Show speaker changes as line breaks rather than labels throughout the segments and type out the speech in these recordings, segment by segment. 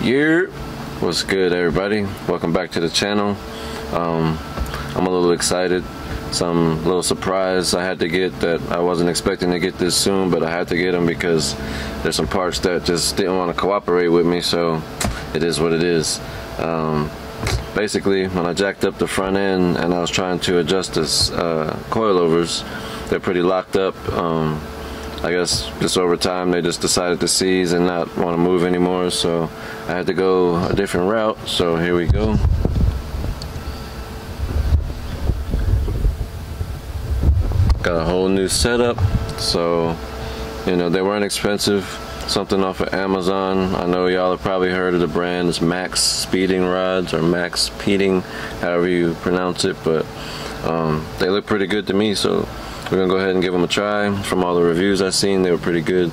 Yeah, what's good, everybody? Welcome back to the channel. I'm a little excited. Some little surprise I had to get that I wasn't expecting to get this soon, but I had to get them because there's some parts that just didn't want to cooperate with me, so it is what it is. Basically, when I jacked up the front end and I was trying to adjust this coilovers, they're pretty locked up. I guess just over time they just decided to seize and not want to move anymore, so I had to go a different route. So here we go. Got a whole new setup. So, you know, they weren't expensive. Something off of Amazon. I know y'all have probably heard of the brand. It's Max Speeding Rods, or Max Speeding, however you pronounce it, but they look pretty good to me, so we're gonna go ahead and give them a try. From all the reviews I've seen, they were pretty good,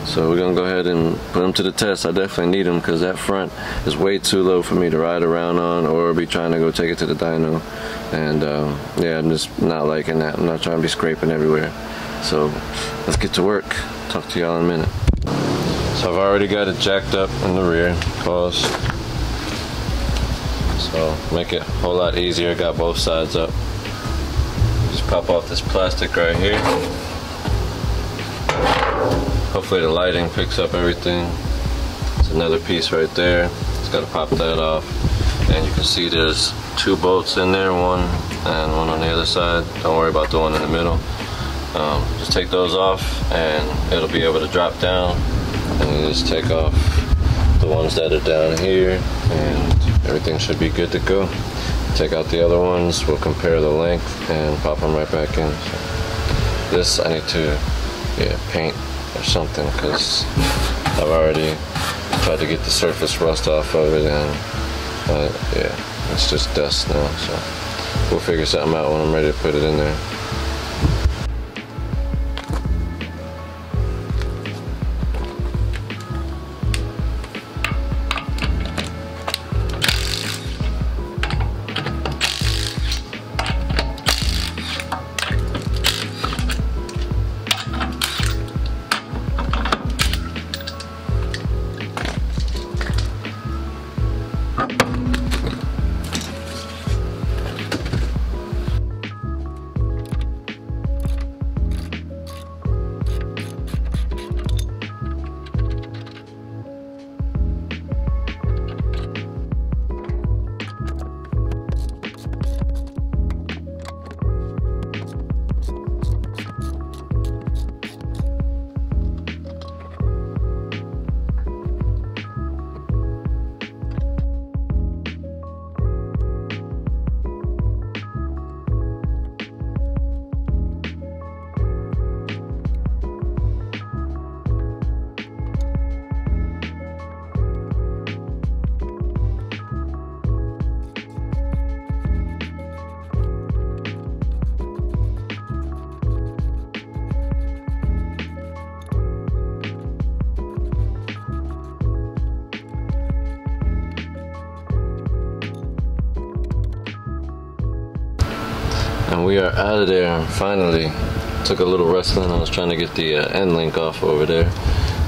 so we're gonna go ahead and put them to the test. I definitely need them because that front is way too low for me to ride around on or be trying to go take it to the dyno, and yeah, I'm just not liking that. I'm not trying to be scraping everywhere, so let's get to work. Talk to y'all in a minute. So I've already got it jacked up in the rear. Pause. So make it a whole lot easier. Got both sides up. Just pop off this plastic right here. Hopefully the lighting picks up everything. It's another piece right there. Just gotta pop that off. And you can see there's two bolts in there, one and one on the other side. Don't worry about the one in the middle. Just take those off and it'll be able to drop down. And you just take off the ones that are down here and everything should be good to go. Take out the other ones, we'll compare the length and pop them right back in. So this I need to paint or something because I've already tried to get the surface rust off of it, and yeah, it's just dust now, so we'll figure something out when I'm ready to put it in there. And we are out of there, finally. Took a little wrestling. I was trying to get the end link off over there,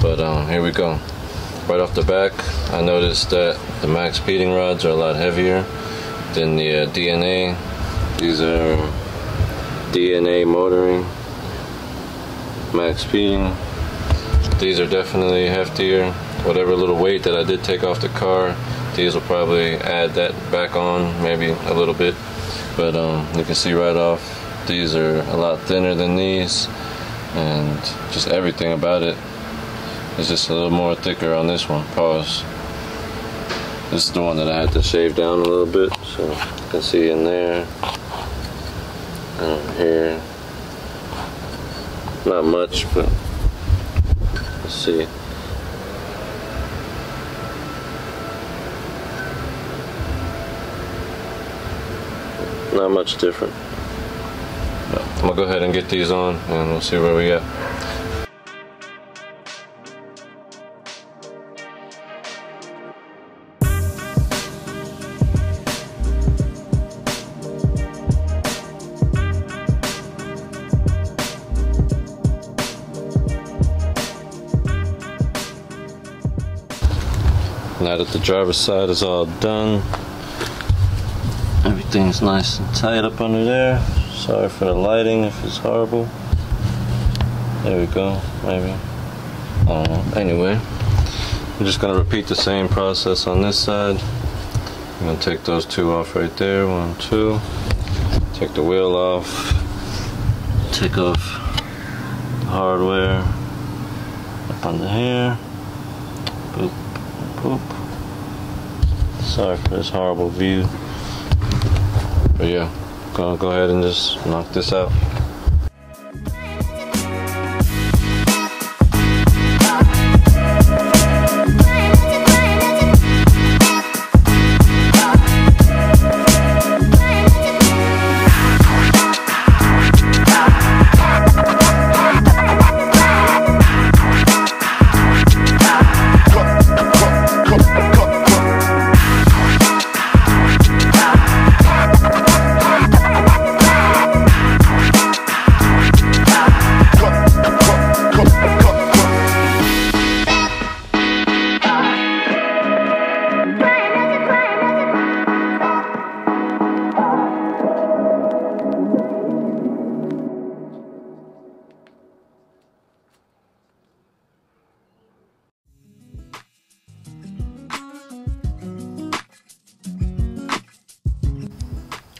but here we go. Right off the back, I noticed that the Max Speeding rods are a lot heavier than the DNA. These are DNA motoring Max Speeding. These are definitely heftier. Whatever little weight that I did take off the car, these will probably add that back on, maybe a little bit. But you can see right off, these are a lot thinner than these, and just everything about it is just a little more thicker on this one. Pause. This is the one that I had to shave down a little bit, so you can see in there and here. Not much, but let's see. Not much different. But I'm gonna go ahead and get these on and we'll see where we at. Now that the driver's side is all done, everything's nice and tight up under there. Sorry for the lighting if it's horrible. There we go, maybe. I don't know. Anyway, I'm just gonna repeat the same process on this side. I'm gonna take those two off right there. 1, 2. Take the wheel off. Take off the hardware up under here. Boop, boop. Sorry for this horrible view. But yeah, gonna go ahead and just knock this out.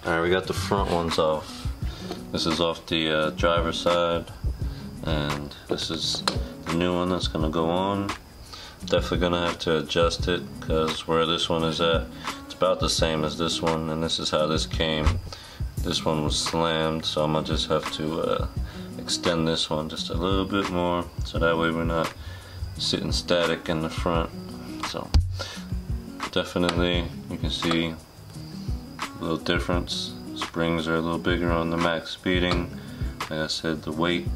Alright, we got the front ones off. This is off the driver's side, and this is the new one that's gonna go on. Definitely gonna have to adjust it, because where this one is at, it's about the same as this one, and this is how this came. This one was slammed, so I'm gonna just have to extend this one just a little bit more, so that way we're not sitting static in the front. So definitely you can see a little difference. Springs are a little bigger on the max speeding. Like I said, the weight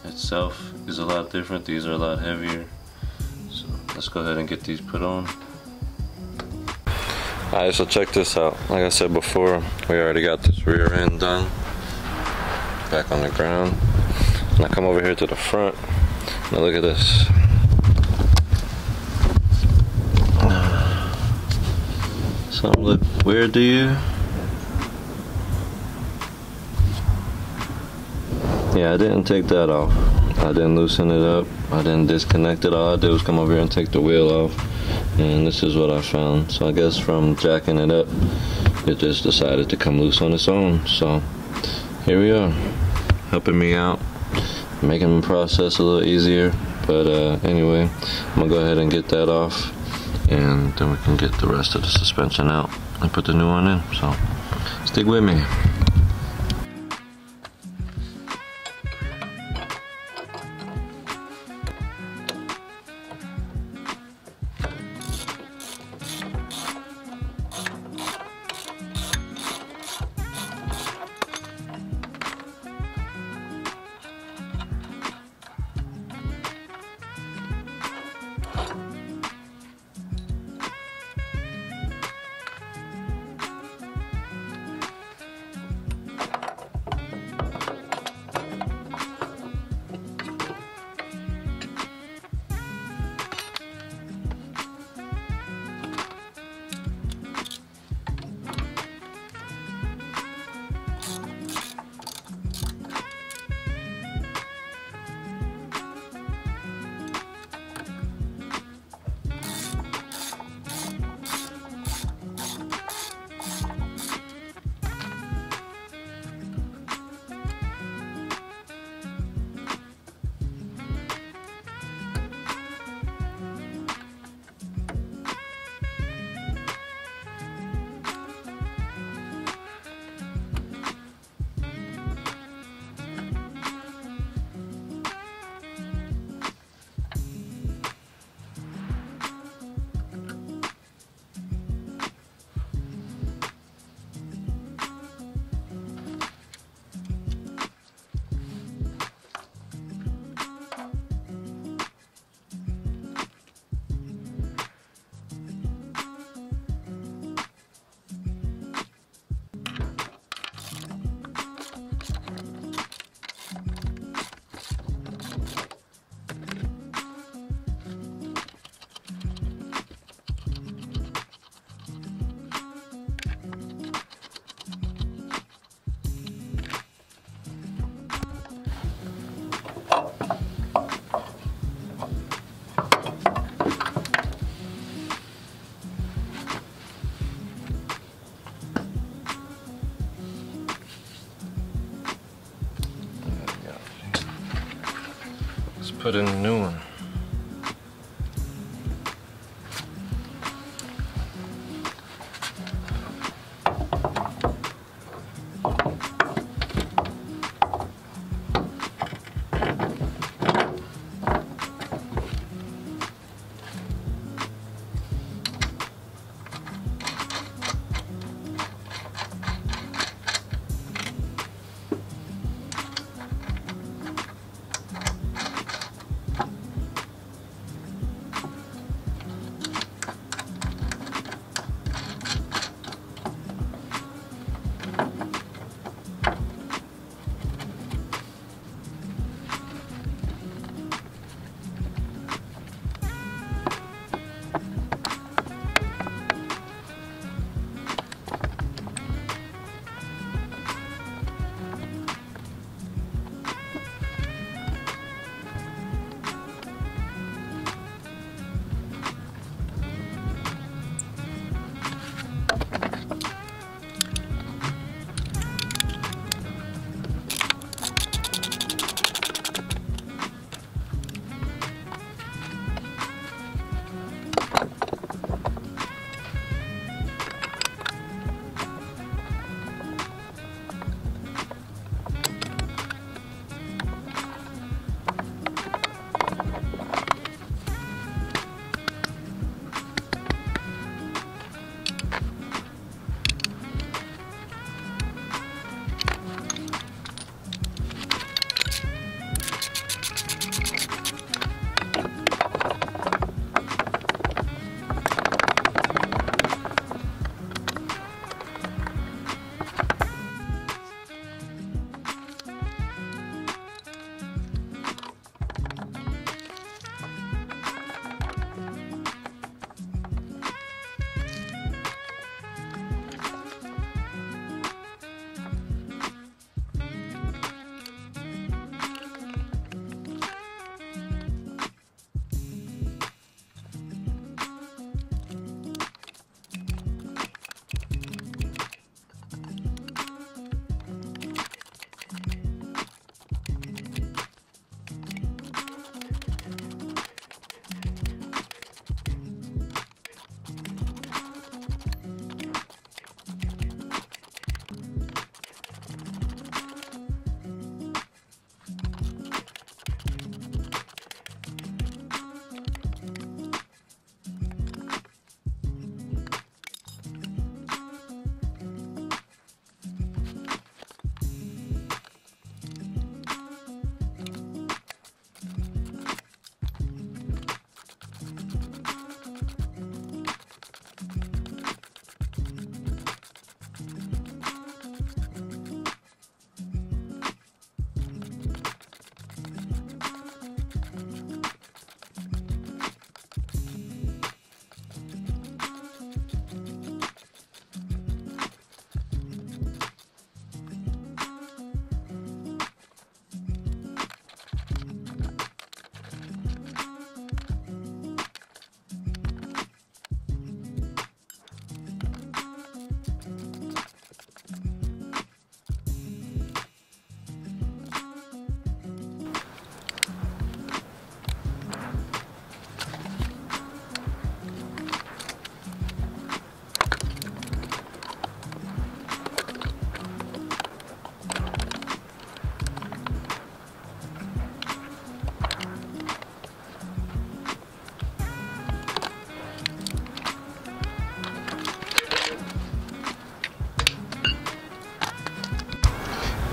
itself is a lot different. These are a lot heavier. So let's go ahead and get these put on. Alright, so check this out. Like I said before, we already got this rear end done. Back on the ground. And I come over here to the front. Now look at this. Something look weird to you? Yeah, I didn't take that off. I didn't loosen it up. I didn't disconnect it. All I did was come over here and take the wheel off. And this is what I found. So I guess from jacking it up, it just decided to come loose on its own. So here we are, helping me out, making the process a little easier. But anyway, I'm gonna go ahead and get that off, and then we can get the rest of the suspension out and put the new one in. So stick with me. put in the new one.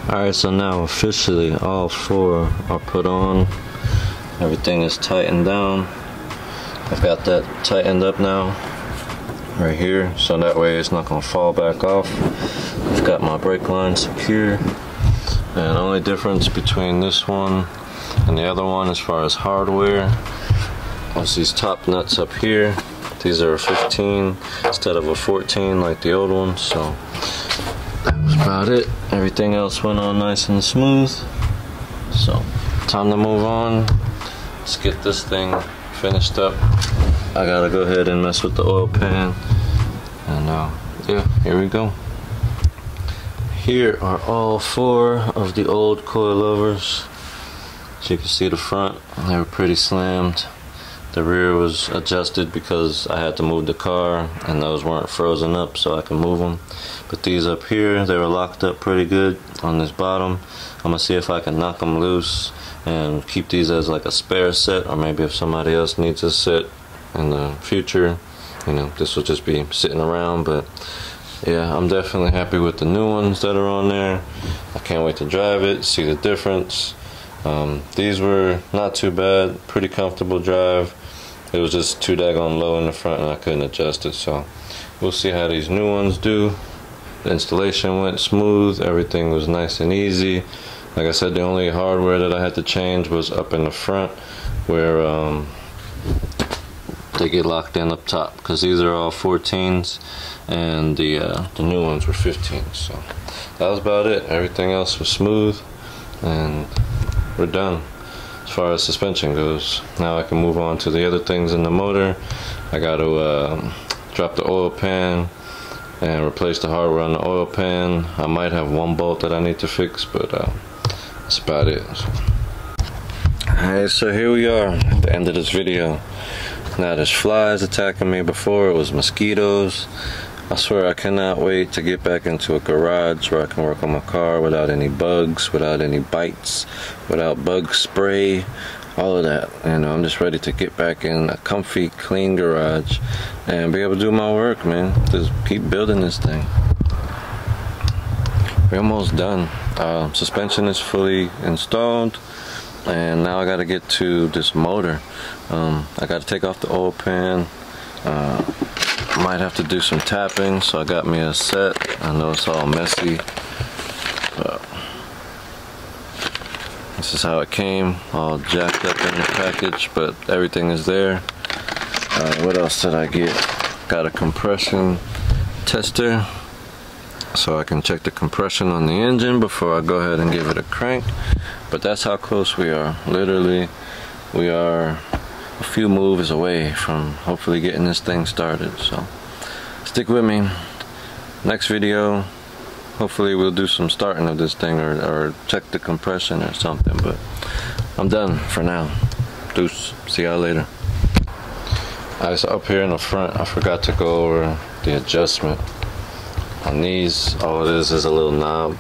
Alright, so now officially all four are put on. Everything is tightened down. I've got that tightened up now, right here, so that way it's not going to fall back off. I've got my brake line secure. And the only difference between this one and the other one as far as hardware was these top nuts up here. These are a 15 instead of a 14 like the old one, so that was about it. Everything else went on nice and smooth. So, time to move on. Let's get this thing finished up. I gotta go ahead and mess with the oil pan. And yeah, here we go. Here are all four of the old coilovers. As you can see, the front, they were pretty slammed. The rear was adjusted because I had to move the car and those weren't frozen up so I can move them. But these up here, they were locked up pretty good on this bottom. I'm gonna see if I can knock them loose and keep these as like a spare set, or maybe if somebody else needs a set in the future, you know, this will just be sitting around. But yeah, I'm definitely happy with the new ones that are on there. I can't wait to drive it, see the difference. These were not too bad, pretty comfortable drive. It was just too daggone low in the front and I couldn't adjust it, so we'll see how these new ones do. The installation went smooth, everything was nice and easy. Like I said, the only hardware that I had to change was up in the front where they get locked in up top, because these are all 14s and the new ones were 15s. So that was about it. Everything else was smooth and we're done as far as suspension goes. Now I can move on to the other things in the motor. I got to drop the oil pan and replace the hardware on the oil pan. I might have one bolt that I need to fix, but that's about it. Alright, so here we are at the end of this video. Now there's flies attacking me. Before it was mosquitoes. I swear I cannot wait to get back into a garage where I can work on my car without any bugs, without any bites, without bug spray, all of that. You know, I'm just ready to get back in a comfy, clean garage and be able to do my work, man. Just keep building this thing. We're almost done. Suspension is fully installed, and now I got to get to this motor. I got to take off the oil pan. Might have to do some tapping, so I got me a set. I know it's all messy, but this is how it came, all jacked up in the package, but everything is there. What else did I get? Got a compression tester so I can check the compression on the engine before I go ahead and give it a crank. But that's how close we are. Literally, we are a few moves away from hopefully getting this thing started. So stick with me. Next video, hopefully we'll do some starting of this thing, or check the compression or something. But I'm done for now. Deuce. See y'all later. Alright, so up here in the front, I forgot to go over the adjustment on these. All it is a little knob.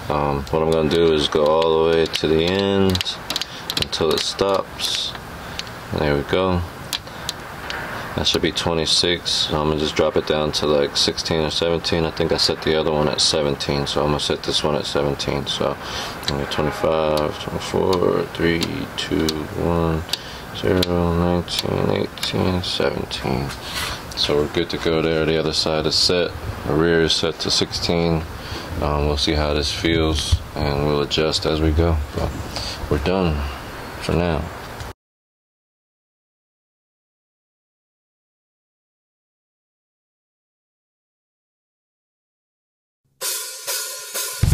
What I'm gonna do is go all the way to the end until it stops. There we go. That should be 26. So I'm gonna just drop it down to like 16 or 17. I think I set the other one at 17, so I'm gonna set this one at 17. So 25, 24, 3, 2, 1, 0, 19, 18, 17. So we're good to go there. The other side is set. The rear is set to 16. We'll see how this feels and we'll adjust as we go. But we're done for now.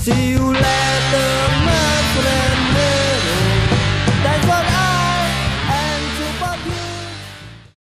See you later.